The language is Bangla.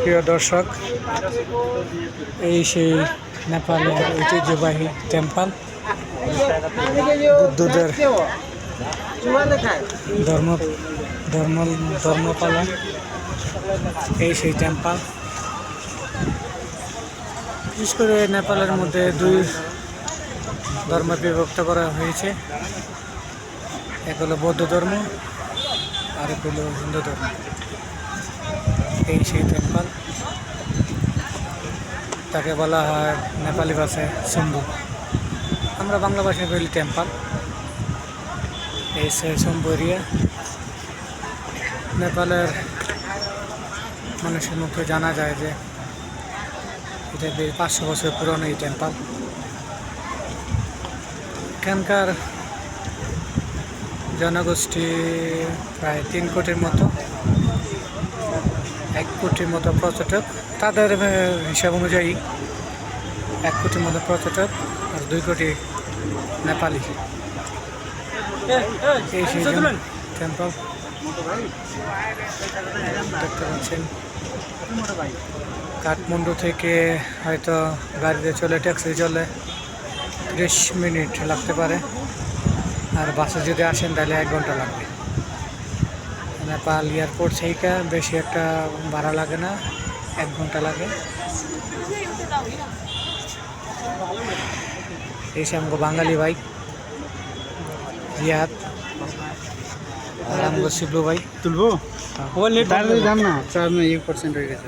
প্রিয় দর্শক, এই সেই নেপালের ঐতিহ্যবাহী টেম্পল, বুদ্ধদের ধর্ম ধর্ম ধর্মপালন। এই সেই টেম্পল, বিশেষ করে নেপালের মধ্যে দুই ধর্ম বিভক্ত করা হয়েছে। এক হলো বৌদ্ধ ধর্ম, আর এক হলো হিন্দু ধর্ম। এই সেই টেম্পল, তাকে বলা হয় নেপালি ভাষায় শম্ভু, আমরা বাংলা ভাষায় বলি টেম্পল। এই সেই শম্ভু এরিয়া। নেপালের মানুষের মুখে জানা যায় যে এটা 500 বছর পুরনো এই টেম্পল। এখানকার জনগোষ্ঠী প্রায় 3 কোটির মতো, 1 কোটির মতো পর্যটক। তাদের হিসাব অনুযায়ী 1 কোটির মতো পর্যটক আর 2 কোটি নেপালি। এই সেই টেম্পল দেখতে পাচ্ছেন। কাঠমান্ডু থেকে হয়তো গাড়িতে চলে, ট্যাক্সি চলে 30 মিনিট লাগতে পারে, আর বাসে যদি আসেন তাহলে 1 ঘন্টা লাগবে। নেপাল এয়ারপোর্ট থেকে বেশি একটা ভাড়া লাগে না, 1 ঘন্টা লাগে। এই সে আমগো বাঙালি ভাই জিয়াদ, আর আমগো শিবলু ভাই। তুলবো ওয়ালেট দাম না 4% হয়ে গেছে।